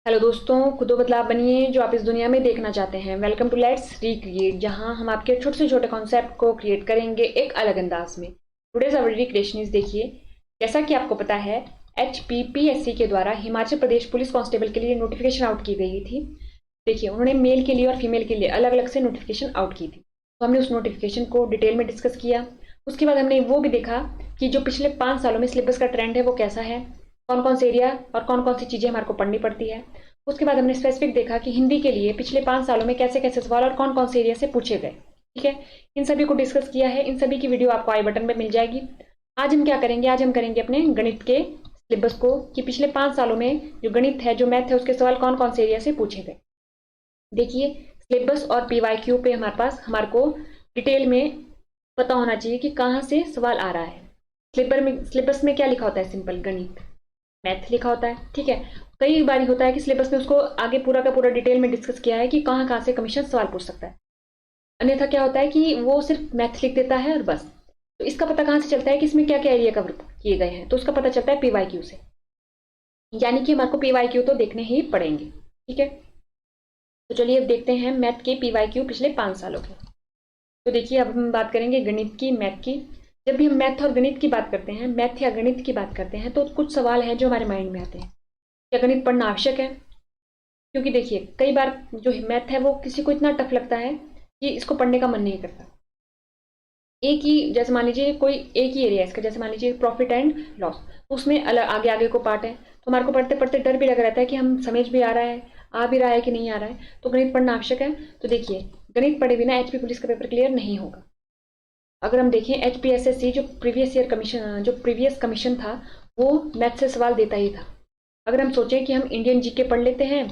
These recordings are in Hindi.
हेलो दोस्तों, खुद बदलाव बनिए जो आप इस दुनिया में देखना चाहते हैं। वेलकम टू लेट्स रिक्रिएट, जहां हम आपके छोटे से छोटे कॉन्सेप्ट को क्रिएट करेंगे एक अलग अंदाज में। टुडेज आवर रिक्रिएशन इज, देखिए, जैसा कि आपको पता है, HPPSC के द्वारा हिमाचल प्रदेश पुलिस कांस्टेबल के लिए नोटिफिकेशन आउट की गई थी। देखिए, उन्होंने मेल के लिए और फीमेल के लिए अलग अलग से नोटिफिकेशन आउट की थी। तो हमने उस नोटिफिकेशन को डिटेल में डिस्कस किया। उसके बाद हमने वो भी देखा कि जो पिछले 5 सालों में सिलेबस का ट्रेंड है वो कैसा है, कौन कौन से एरिया और कौन कौन सी चीजें हमारे को पढ़नी पड़ती है। उसके बाद हमने स्पेसिफिक देखा कि हिंदी के लिए पिछले 5 सालों में कैसे कैसे सवाल और कौन कौन से एरिया से पूछे गए। ठीक है, इन सभी को डिस्कस किया है। इन सभी की वीडियो आपको आई बटन में मिल जाएगी। आज हम क्या करेंगे, आज हम करेंगे अपने गणित के सिलेबस को, कि पिछले 5 सालों में जो गणित है, जो मैथ है, उसके सवाल कौन कौन से एरिया से पूछे गए। देखिए, सिलेबस और PYQ पे हमारे को डिटेल में पता होना चाहिए कि कहाँ से सवाल आ रहा है। सिलेबस में क्या लिखा होता है? सिंपल गणित, मैथ लिखा होता है। ठीक है, कई बार होता है कि सिलेबस में उसको आगे पूरा का पूरा डिटेल में डिस्कस किया है कि कहाँ कहाँ से कमीशन सवाल पूछ सकता है। अन्यथा क्या होता है कि वो सिर्फ मैथ लिख देता है और बस। तो इसका पता कहाँ से चलता है कि इसमें क्या क्या एरिया कवर किए गए हैं? तो उसका पता चलता है PYQ से। यानी कि हमारे को PYQ तो देखने ही पड़ेंगे। ठीक है, तो चलिए अब देखते हैं मैथ के PYQ पिछले 5 सालों के। तो देखिए, अब हम बात करेंगे गणित की, मैथ की। जब भी हम मैथ और गणित की बात करते हैं, मैथ या गणित की बात करते हैं, तो कुछ सवाल हैं जो हमारे माइंड में आते हैं। क्या गणित पढ़ना आवश्यक है? क्योंकि देखिए, कई बार जो मैथ है वो किसी को इतना टफ लगता है कि इसको पढ़ने का मन नहीं करता। एक ही, जैसे मान लीजिए कोई एक ही एरिया है इसका, जैसे मान लीजिए प्रॉफिट एंड लॉस, तो उसमें अलग आगे आगे को पार्ट है। तो हमारे को पढ़ते पढ़ते डर भी लग रहता है कि हम समझ भी आ रहा है, आ भी रहा है कि नहीं आ रहा है। तो गणित पढ़ना आवश्यक है। तो देखिए, गणित पढ़े बिना HP पुलिस का पेपर क्लियर नहीं होगा। अगर हम देखें, HPSSC जो प्रीवियस कमीशन था, वो मैथ से सवाल देता ही था। अगर हम सोचें कि हम इंडियन जीके पढ़ लेते हैं,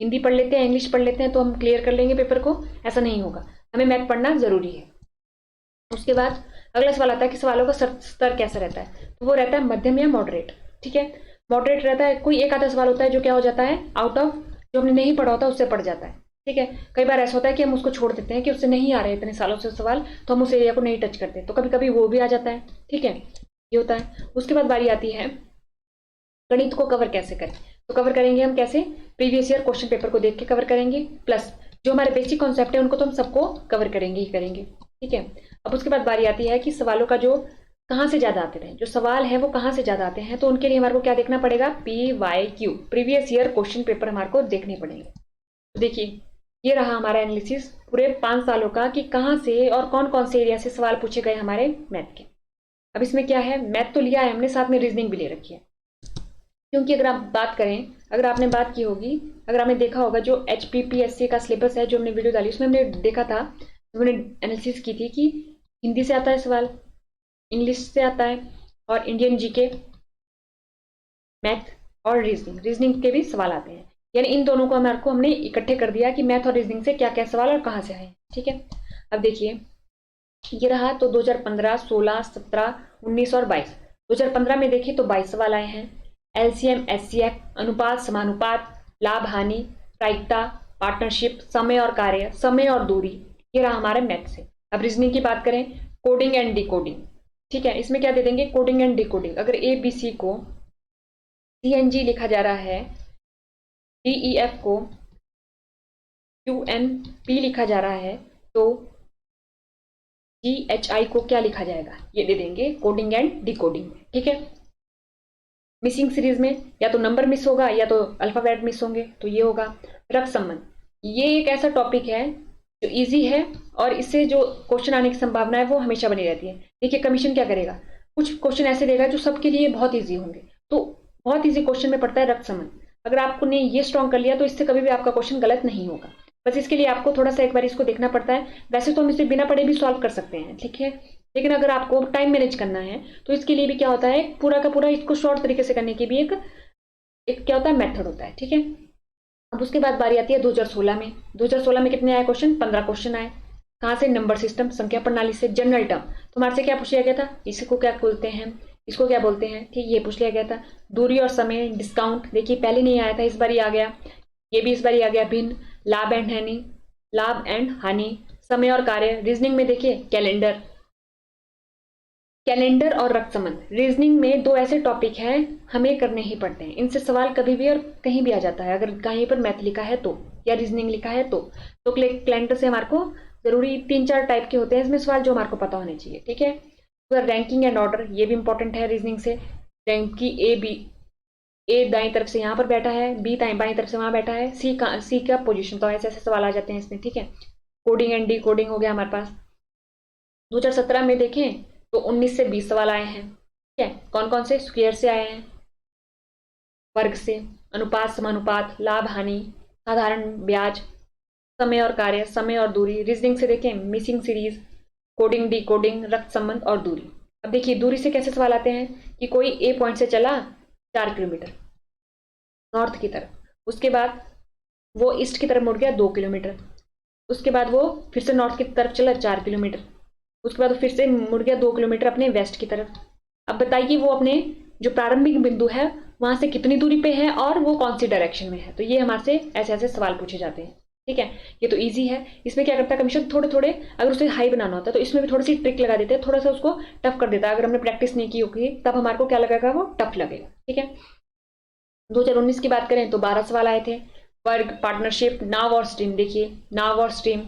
हिंदी पढ़ लेते हैं, इंग्लिश पढ़ लेते हैं, तो हम क्लियर कर लेंगे पेपर को, ऐसा नहीं होगा। हमें मैथ पढ़ना जरूरी है। उसके बाद अगला सवाल आता है कि सवालों का स्तर कैसा रहता है? तो वो रहता है मध्यम या मॉडरेट। ठीक है, मॉडरेट रहता है। कोई एक आधा सवाल होता है जो क्या हो जाता है, आउट ऑफ, जो हमने नहीं पढ़ा होता उससे पढ़ जाता है। ठीक है, कई बार ऐसा होता है कि हम उसको छोड़ देते हैं कि उससे नहीं आ रहे इतने सालों से सवाल, तो हम उस एरिया को नहीं टच करते, तो कभी कभी वो भी आ जाता है। ठीक है, ये होता है। उसके बाद बारी आती है गणित को कवर कैसे करें। तो कवर करेंगे हम कैसे? प्रीवियस ईयर क्वेश्चन पेपर को देख के कवर करेंगे, प्लस जो हमारे बेसिक कॉन्सेप्ट है उनको तो हम सबको कवर करेंगे ही करेंगे। ठीक है, अब उसके बाद बारी आती है कि सवालों का जो कहाँ से ज्यादा आते हैं, जो सवाल है वो कहाँ से ज्यादा आते हैं। तो उनके लिए हमारे को क्या देखना पड़ेगा? PYQ, previous year question paper हमारे को देखने पड़ेंगे। तो देखिए, ये रहा हमारा एनालिसिस पूरे 5 सालों का, कि कहाँ से और कौन कौन से एरिया से सवाल पूछे गए हमारे मैथ के। अब इसमें क्या है, मैथ तो लिया है हमने, साथ में रीजनिंग भी ले रखी है। क्योंकि अगर आप बात करें, अगर आपने बात की होगी, अगर आपने देखा होगा जो HPPSC का सिलेबस है, जो हमने वीडियो डाली उसमें हमने देखा था, हमने एनालिसिस की थी कि हिंदी से आता है सवाल, इंग्लिश से आता है, और इंडियन जीके, मैथ और रीजनिंग के भी सवाल आते हैं। यानी इन दोनों को हमारे को हमने इकट्ठे कर दिया कि मैथ और रीजनिंग से क्या क्या सवाल और कहाँ से आए। ठीक है, अब देखिए, ये रहा। तो 2015, 16, 17, 19 और 22। 2015 में देखिए तो 22 सवाल आए हैं। LCM, SCF, अनुपात, समानुपात, लाभ हानि, प्रायिकता, पार्टनरशिप, समय और कार्य, समय और दूरी, ये रहा हमारे मैथ से। अब रीजनिंग की बात करें, कोडिंग एंड डिकोडिंग। ठीक है, इसमें क्या दे देंगे? Coding and decoding. अगर ABC को CNG लिखा जा रहा है, DEF को QNP लिखा जा रहा है, तो GHI को क्या लिखा जाएगा? ये दे देंगे कोडिंग एंड डिकोडिंग। ठीक है, मिसिंग सीरीज में या तो नंबर मिस होगा या तो अल्फाबेट मिस होंगे, तो ये होगा। रक्त संबंध, ये एक ऐसा टॉपिक है जो इजी है, और इससे जो क्वेश्चन आने की संभावना है वो हमेशा बनी रहती है। देखिए, कमीशन क्या करेगा, कुछ क्वेश्चन ऐसे देगा जो सबके लिए बहुत ईजी होंगे। तो बहुत ईजी क्वेश्चन में पड़ता है रक्त संबंध। अगर आपने ये स्ट्रॉन्ग कर लिया तो इससे कभी भी आपका क्वेश्चन गलत नहीं होगा। बस इसके लिए आपको थोड़ा सा एक बार इसको देखना पड़ता है। वैसे तो हम इसे बिना पढ़े भी सॉल्व कर सकते हैं, ठीक है, लेकिन अगर आपको टाइम मैनेज करना है तो इसके लिए भी क्या होता है, पूरा का पूरा इसको शॉर्ट तरीके से करने की भी एक क्या होता है, मेथड होता है। ठीक है, अब उसके बाद बारी आती है 2016 में। 2016 में कितने आए क्वेश्चन? 15 क्वेश्चन आए। कहाँ से? नंबर सिस्टम, संख्या प्रणाली से, जनरल टर्म। तो हमारे से क्या पूछ लिया गया था? इसको क्या बोलते हैं, इसको क्या बोलते हैं, ठीक, ये पूछ लिया गया था। दूरी और समय, डिस्काउंट, देखिए पहले नहीं आया था, इस बार ही आ गया, ये भी इस बार ही आ गया। भिन्न, लाभ एंड हानि, लाभ एंड हानि, समय और कार्य। रीजनिंग में देखिए कैलेंडर, कैलेंडर और रक्त संबंध। रीजनिंग में दो ऐसे टॉपिक हैं, हमें करने ही पड़ते हैं। इनसे सवाल कभी भी और कहीं भी आ जाता है, अगर कहीं पर मैथ लिखा है तो, या रीजनिंग लिखा है तो कैलेंडर से हमारे को जरूरी 3-4 टाइप के होते हैं इसमें सवाल, जो हमारे को पता होने चाहिए। ठीक है, तो रैंकिंग एंड ऑर्डर, ये भी इंपॉर्टेंट है रीजनिंग से। रैंक की ए दाई तरफ से यहाँ पर बैठा है, बी बाई तरफ से वहां बैठा है, सी का पोजीशन, तो ऐसे ऐसे सवाल आ जाते हैं इसमें। ठीक है, कोडिंग एंड डी कोडिंग हो गया हमारे पास। 2017 में देखें तो 19 से 20 सवाल आए हैं। ठीक है, कौन कौन से? स्क्वायर से आए हैं, वर्ग से, अनुपात समानुपात, लाभ हानि, साधारण ब्याज, समय और कार्य, समय और दूरी। रीजनिंग से देखें missing series, coding D coding, रक्त संबंध और दूरी। अब देखिए दूरी से कैसे सवाल आते हैं कि कोई ए पॉइंट से चला 4 किलोमीटर नॉर्थ की तरफ, उसके बाद वो ईस्ट की तरफ मुड़ गया 2 किलोमीटर, उसके बाद वो फिर से नॉर्थ की तरफ चला 4 किलोमीटर, उसके बाद फिर से मुड़ गया 2 किलोमीटर अपने वेस्ट की तरफ। अब बताइए वो अपने जो प्रारंभिक बिंदु है वहां से कितनी दूरी पे है और वो कौन सी डायरेक्शन में है। तो ये हमारे से ऐसे ऐसे सवाल पूछे जाते हैं। ठीक है, ये तो इजी है। इसमें क्या करता है कमीशन, थोड़े थोड़े अगर उसे हाई बनाना होता है तो इसमें भी थोड़ी सी ट्रिक लगा देते हैं, थोड़ा सा उसको टफ कर देता है। अगर हमने प्रैक्टिस नहीं की होगी तब हमारे को क्या लगेगा, वो टफ लगेगा। ठीक है, 2019 की बात करें तो 12 सवाल आए थे। वर्ग, पार्टनरशिप, नाव और स्ट्रीम। देखिए नाव और स्ट्रीम,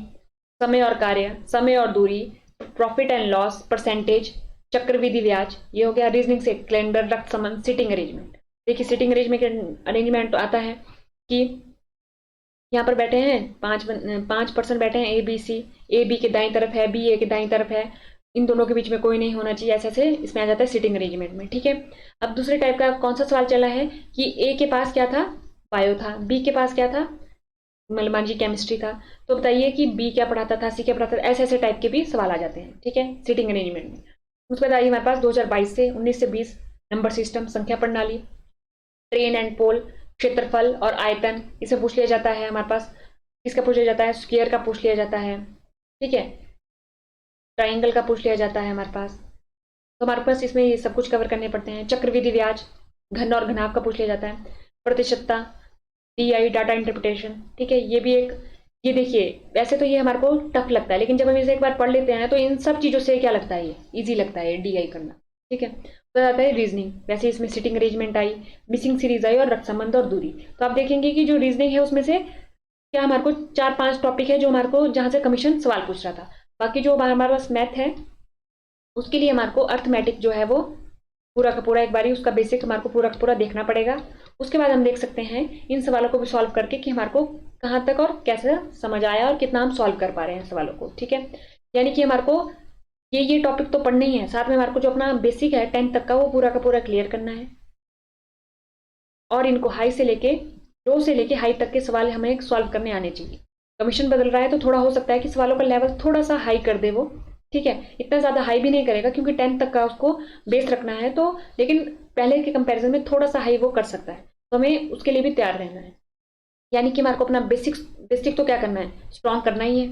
समय और कार्य, समय और दूरी, प्रॉफिट एंड लॉस, परसेंटेज, चक्रविधि ब्याज, ये हो गया। रीजनिंग से कैलेंडर, रक्त संबंध, सिटिंग अरेंजमेंट। देखिए सिटिंग अरेंजमेंट आता है कि यहाँ पर बैठे हैं 5% बैठे हैं ए बी के दाई तरफ है, बी ए के दाई तरफ है, इन दोनों के बीच में कोई नहीं होना चाहिए, ऐसे ऐसे इसमें आ जाता है सिटिंग अरेंजमेंट में। ठीक है, अब दूसरे टाइप का कौन सा सवाल चला है कि ए के पास क्या था, बायो था, बी के पास क्या था, मतलब मान लीजिए केमिस्ट्री था, तो बताइए कि बी क्या पढ़ाता था, सी क्या पढ़ाता था, ऐसे ऐसे टाइप के भी सवाल आ जाते हैं। ठीक है, सिटिंग अरेंजमेंट में। उसके बाद आइए हमारे पास 2022 से 19 से 20 नंबर सिस्टम, संख्या प्रणाली, ट्रेन एंड पोल, क्षेत्रफल और आयतन, इसे पूछ लिया जाता है हमारे पास। किसका पूछ लिया जाता है, स्क्वायर का पूछ लिया जाता है। ठीक है, ट्राइंगल का पूछ लिया जाता है हमारे पास। तो हमारे पास इसमें ये सब कुछ कवर करने पड़ते हैं। चक्रविधि ब्याज, घन और घनाभ का पूछ लिया जाता है। प्रतिशतता, डीआई, डाटा इंटरप्रिटेशन। ठीक है, ये भी एक, ये देखिए वैसे तो ये हमारे को टफ लगता है, लेकिन जब हम इसे एक बार पढ़ लेते हैं तो इन सब चीजों से क्या लगता है, ये इजी लगता है डीआई करना। ठीक है, तो आता है रीजनिंग। वैसे इसमें सिटिंग अरेंजमेंट आई, मिसिंग सीरीज आई और रक्त संबंध और दूरी। तो आप देखेंगे कि जो रीजनिंग है उसमें से क्या हमारे को 4-5 टॉपिक है जो हमारे को जहां से कमीशन सवाल पूछ रहा था। बाकी जो हमारे पास मैथ है उसके लिए हमारे को अर्थमेटिक जो है वो पूरा का पूरा एक बारी उसका बेसिक हमारे को पूरा का पूरा देखना पड़ेगा। उसके बाद हम देख सकते हैं इन सवालों को भी सॉल्व करके कि हमारे को कहाँ तक और कैसे समझ आया और कितना हम सॉल्व कर पा रहे हैं सवालों को। ठीक है, यानी कि हमारे को ये टॉपिक तो पढ़ना ही है, साथ में हमारे को जो अपना बेसिक है 10th तक का वो पूरा का पूरा क्लियर करना है। और इनको हाई से लेके, लो से लेके हाई तक के सवाल हमें सॉल्व करने आने चाहिए। कमीशन बदल रहा है तो थोड़ा हो सकता है कि सवालों का लेवल थोड़ा सा हाई कर दे वो। ठीक है, इतना ज्यादा हाई भी नहीं करेगा क्योंकि 10th तक का उसको बेस रखना है, तो लेकिन पहले के कंपैरिजन में थोड़ा सा हाई वो कर सकता है, तो हमें उसके लिए भी तैयार रहना है। यानी कि हमारे को अपना बेसिक तो क्या करना है, स्ट्रॉन्ग करना ही है,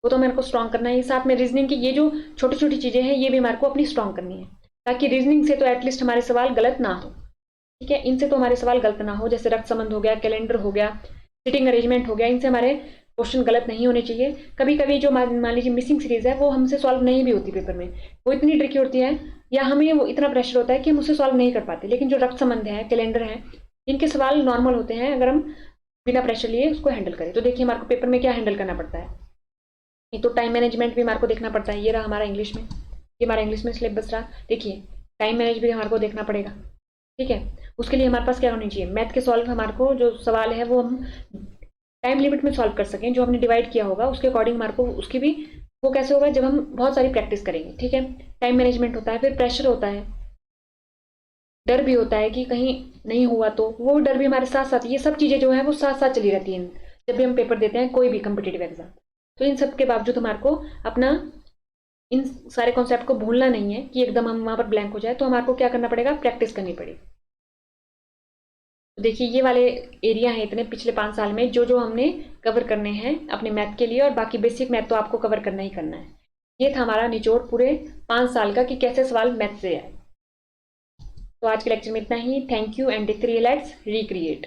वो तो मेरे को स्ट्रॉन्ग करना है। साथ में रीजनिंग की ये जो छोटी छोटी चीजें हैं ये भी हमारे को अपनी स्ट्रॉन्ग करनी है, ताकि रीजनिंग से तो एटलीस्ट हमारे सवाल गलत ना हो। ठीक है, इनसे तो हमारे सवाल गलत ना हो, जैसे रक्त संबंध हो गया, कैलेंडर हो गया, सिटिंग अरेंजमेंट हो गया, इनसे हमारे क्वेश्चन गलत नहीं होने चाहिए। कभी कभी जो मान लीजिए मिसिंग सीरीज है वो हमसे सॉल्व नहीं भी होती पेपर में, वो इतनी ट्रिकी होती है या हमें वो इतना प्रेशर होता है कि हम उससे सॉल्व नहीं कर पाते। लेकिन जो रक्त संबंध है, कैलेंडर है, इनके सवाल नॉर्मल होते हैं अगर हम बिना प्रेशर लिए उसको हैंडल करें। तो देखिए हमारे को पेपर में क्या हैंडल करना पड़ता है, एक तो टाइम मैनेजमेंट भी हमारे को देखना पड़ता है। ये रहा हमारा इंग्लिश में, ये हमारा इंग्लिश में सिलेबस रहा। देखिए टाइम मैनेज भी हमारे को देखना पड़ेगा। ठीक है, उसके लिए हमारे पास क्या होनी चाहिए, मैथ के सॉल्व हमारे को जो सवाल है वो हम टाइम लिमिट में सॉल्व कर सकें, जो हमने डिवाइड किया होगा उसके अकॉर्डिंग हमारे को उसकी भी वो कैसे होगा, जब हम बहुत सारी प्रैक्टिस करेंगे। ठीक है, टाइम मैनेजमेंट होता है, फिर प्रेशर होता है, डर भी होता है कि कहीं नहीं हुआ तो, वो डर भी हमारे साथ साथ, ये सब चीजें जो है वो साथ साथ चली रहती हैं जब भी हम पेपर देते हैं कोई भी कम्पिटेटिव एग्जाम। तो इन सब के बावजूद हमारे को अपना इन सारे कॉन्सेप्ट को भूलना नहीं है कि एकदम हम वहां पर ब्लैंक हो जाए, तो हमारे को क्या करना पड़ेगा, प्रैक्टिस करनी पड़ेगी। तो देखिए ये वाले एरिया हैं इतने पिछले 5 साल में जो जो हमने कवर करने हैं अपने मैथ के लिए, और बाकी बेसिक मैथ तो आपको कवर करना ही करना है। ये था हमारा निचोड़ पूरे 5 साल का कि कैसे सवाल मैथ से आए। तो आज के लेक्चर में इतना ही। Thank you and let's recreate.